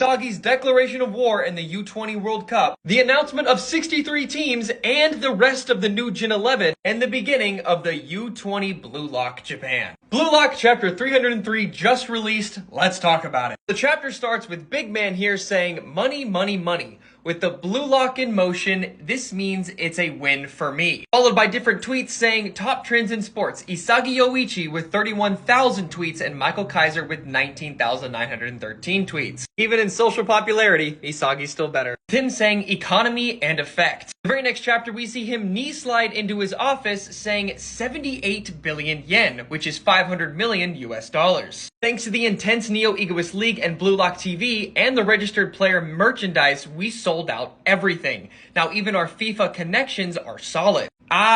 Nagi's declaration of war in the U20 World Cup, the announcement of 63 teams and the rest of the new Gen 11, and the beginning of the U20 Blue Lock Japan. Blue Lock Chapter 303 just released. Let's talk about it. The chapter starts with Big Man here saying, money, money, money. With the Blue Lock in motion, this means it's a win for me. Followed by different tweets saying, top trends in sports. Isagi Yoichi with 31,000 tweets and Michael Kaiser with 19,913 tweets. Even in social popularity, Isagi's still better. With him saying economy and effect. The very next chapter, we see him knee slide into his office saying 78 billion yen, which is 500 million US dollars. Thanks to the intense Neo-Egoist League and Blue Lock TV and the registered player merchandise, we sold out everything. Now even our FIFA connections are solid.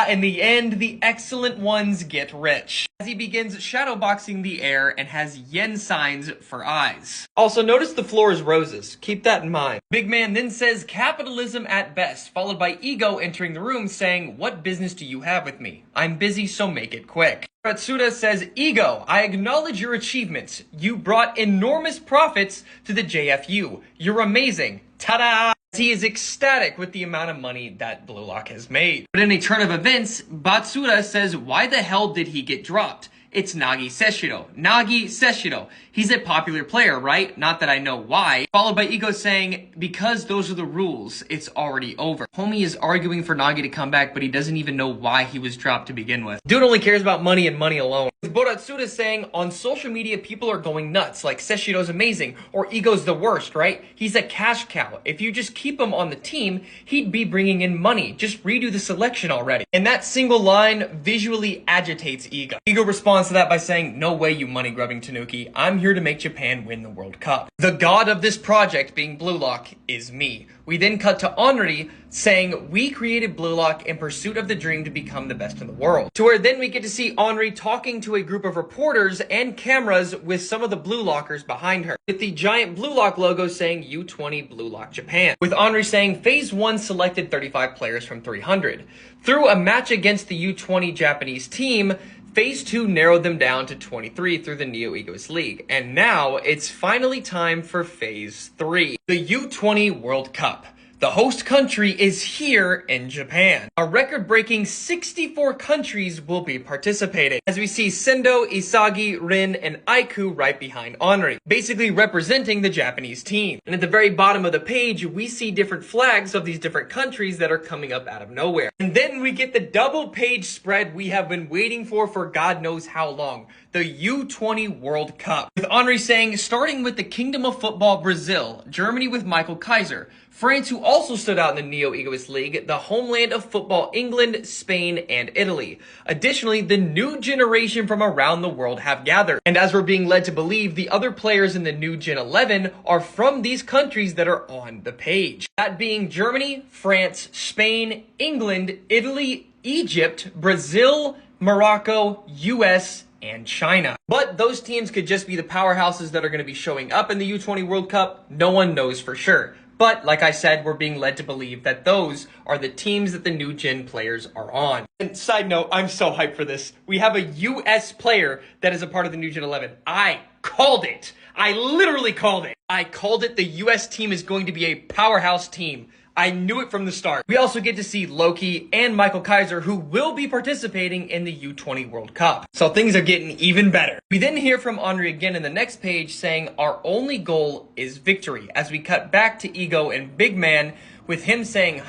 In the end, the excellent ones get rich. As he begins shadowboxing the air and has yen signs for eyes. Also, notice the floor is roses. Keep that in mind. Big Man then says capitalism at best, followed by Ego entering the room saying, what business do you have with me? I'm busy, so make it quick. Batsuda says, Ego, I acknowledge your achievements. You brought enormous profits to the JFU. You're amazing. Ta-da! He is ecstatic with the amount of money that Blue Lock has made. But in a turn of events, Batsuda says, why the hell did he get dropped? It's Nagi Seshiro. Nagi Seshiro. He's a popular player, right? Not that I know why. Followed by Ego saying, because those are the rules, it's already over. Homie is arguing for Nagi to come back, but he doesn't even know why he was dropped to begin with. Dude only cares about money and money alone. With Boratsuda saying, on social media, people are going nuts, like Seshiro's amazing, or Ego's the worst, right? He's a cash cow. If you just keep him on the team, he'd be bringing in money. Just redo the selection already. And that single line visually agitates Ego. Ego responds to that by saying, no way, you money-grubbing Tanuki. I'm here to make Japan win the World Cup. The god of this project, being Blue Lock, is me. We then cut to Henri saying, we created Blue Lock in pursuit of the dream to become the best in the world. To where then we get to see Henri talking to a group of reporters and cameras with some of the Blue Lockers behind her, with the giant Blue Lock logo saying U20 Blue Lock Japan. With Henri saying, Phase 1 selected 35 players from 300. Through a match against the U20 Japanese team, Phase 2 narrowed them down to 23 through the Neo-Egoist League. And now, it's finally time for Phase 3. The U20 World Cup. The host country is here in Japan. A record-breaking 64 countries will be participating, as we see Sendo, Isagi, Rin, and Aiku right behind Henri, basically representing the Japanese team. And at the very bottom of the page, we see different flags of these different countries that are coming up out of nowhere. And then we get the double page spread we have been waiting for God knows how long. The U20 World Cup. With Henri saying, starting with the Kingdom of Football Brazil, Germany with Michael Kaiser, France, who also stood out in the Neo-Egoist League, the homeland of football England, Spain, and Italy. Additionally, the new generation from around the world have gathered. And as we're being led to believe, the other players in the new Gen 11 are from these countries that are on the page. That being Germany, France, Spain, England, Italy, Egypt, Brazil, Morocco, US, and China. But those teams could just be the powerhouses that are going to be showing up in the U20 World Cup. No one knows for sure. But, like I said, we're being led to believe that those are the teams that the new gen players are on. And side note, I'm so hyped for this. We have a US player that is a part of the new Gen 11. I called it. I literally called it. I called it. The US team is going to be a powerhouse team. I knew it from the start. We also get to see Loki and Michael Kaiser, who will be participating in the U20 World Cup. So things are getting even better. We then hear from Henri again in the next page saying, our only goal is victory, as we cut back to Ego and Big Man with him saying,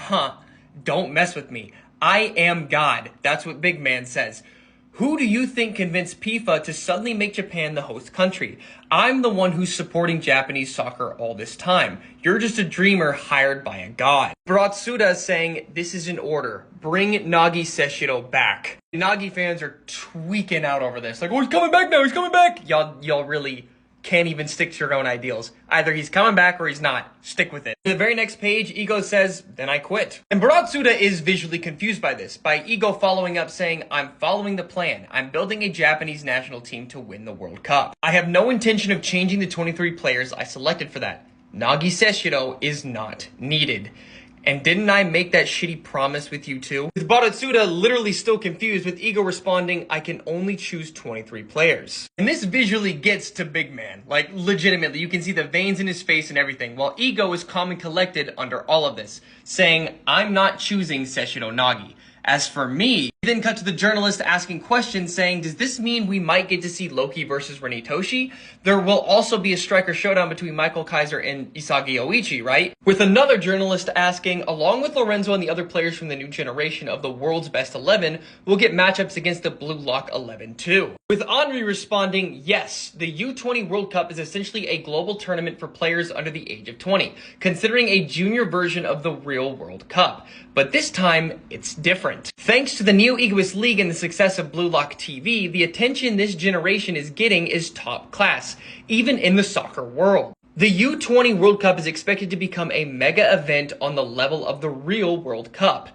don't mess with me. I am God. That's what Big Man says. Who do you think convinced FIFA to suddenly make Japan the host country? I'm the one who's supporting Japanese soccer all this time. You're just a dreamer hired by a god. Batsuda saying, this is an order. Bring Nagi Seshiro back. The Nagi fans are tweaking out over this. Like, oh, he's coming back now, he's coming back. Y'all really can't even stick to your own ideals. Either he's coming back or he's not. Stick with it. In the very next page, Ego says, then I quit. And Batsuda is visually confused by this, by Ego following up saying, I'm following the plan. I'm building a Japanese national team to win the World Cup. I have no intention of changing the 23 players I selected for that. Nagi Seshiro is not needed. And didn't I make that shitty promise with you too? With Batsuda literally still confused, with Ego responding, I can only choose 23 players. And this visually gets to Big Man. Like, legitimately, you can see the veins in his face and everything, while Ego is calm and collected under all of this, saying, I'm not choosing Seshiro Nagi. As for me, we then cut to the journalist asking questions saying, does this mean we might get to see Loki versus Rene Toshi? There will also be a striker showdown between Michael Kaiser and Isagi Oichi, right? With another journalist asking, along with Lorenzo and the other players from the new generation of the world's best 11, we'll get matchups against the Blue Lock 11 too. With Henri responding, yes, the U20 World Cup is essentially a global tournament for players under the age of 20, considering a junior version of the real World Cup. But this time, it's different. Thanks to the Neo Egoist League and the success of Blue Lock TV, the attention this generation is getting is top class, even in the soccer world. The U20 World Cup is expected to become a mega event on the level of the real World Cup.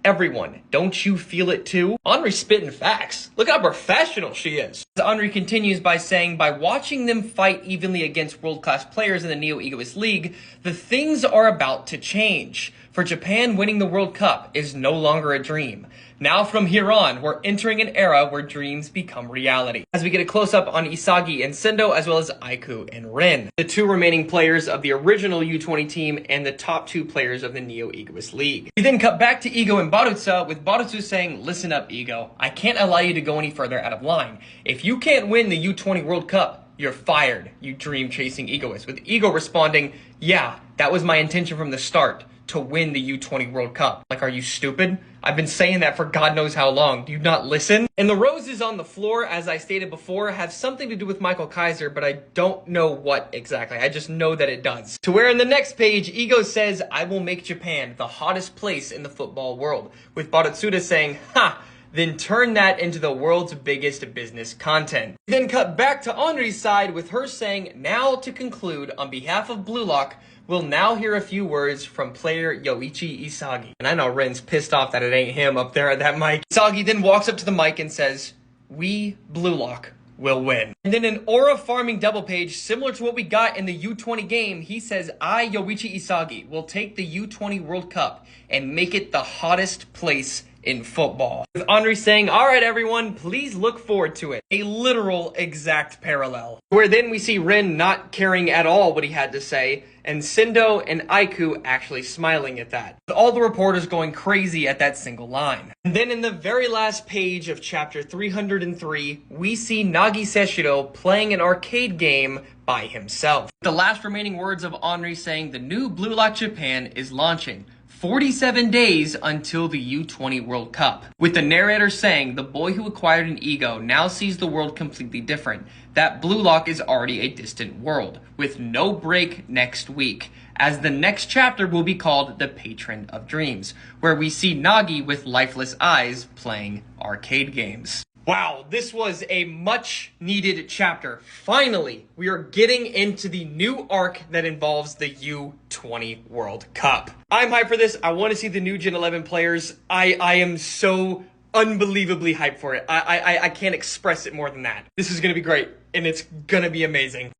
Everyone, don't you feel it too? Henri's spitting facts. Look how professional she is. Henri continues by saying, by watching them fight evenly against world-class players in the Neo Egoist League, the things are about to change. For Japan, winning the World Cup is no longer a dream. Now from here on, we're entering an era where dreams become reality. As we get a close-up on Isagi and Sendo, as well as Aiku and Rin, the two remaining players of the original U20 team and the top two players of the Neo Egoist League. We then cut back to Ego and Batsuda, with Batsuda saying, listen up, Ego. I can't allow you to go any further out of line. If you can't win the U20 World Cup, you're fired, you dream-chasing egoist. With Ego responding, yeah, that was my intention from the start, to win the U20 World Cup. Like, are you stupid? I've been saying that for God knows how long. Do you not listen? And the roses on the floor, as I stated before, have something to do with Michael Kaiser, but I don't know what exactly. I just know that it does. To where in the next page, Ego says, I will make Japan the hottest place in the football world. With Batsuda saying, ha! Then turn that into the world's biggest business content. Then cut back to Henri's side with her saying, now to conclude, on behalf of Blue Lock, we'll now hear a few words from player Yoichi Isagi. And I know Ren's pissed off that it ain't him up there at that mic. Isagi then walks up to the mic and says, we, Blue Lock, will win. And then an aura farming double page, similar to what we got in the U20 game, he says, I, Yoichi Isagi, will take the U20 World Cup and make it the hottest place in football. With Henri saying, all right, everyone, please look forward to it. A literal exact parallel. Where then we see Rin not caring at all what he had to say, and Sendo and Aiku actually smiling at that. With all the reporters going crazy at that single line. And then in the very last page of chapter 303, we see Nagi Seshiro playing an arcade game by himself. The last remaining words of Henri saying the new Blue Lock Japan is launching. 47 days until the U20 World Cup. With the narrator saying, the boy who acquired an ego now sees the world completely different. That Blue Lock is already a distant world, with no break next week, as the next chapter will be called The Patron of Dreams, where we see Nagi with lifeless eyes playing arcade games. Wow, this was a much needed chapter. Finally, we are getting into the new arc that involves the U20 World Cup. I'm hyped for this. I want to see the new Gen 11 players. I am so unbelievably hyped for it. I can't express it more than that. This is going to be great, and it's going to be amazing.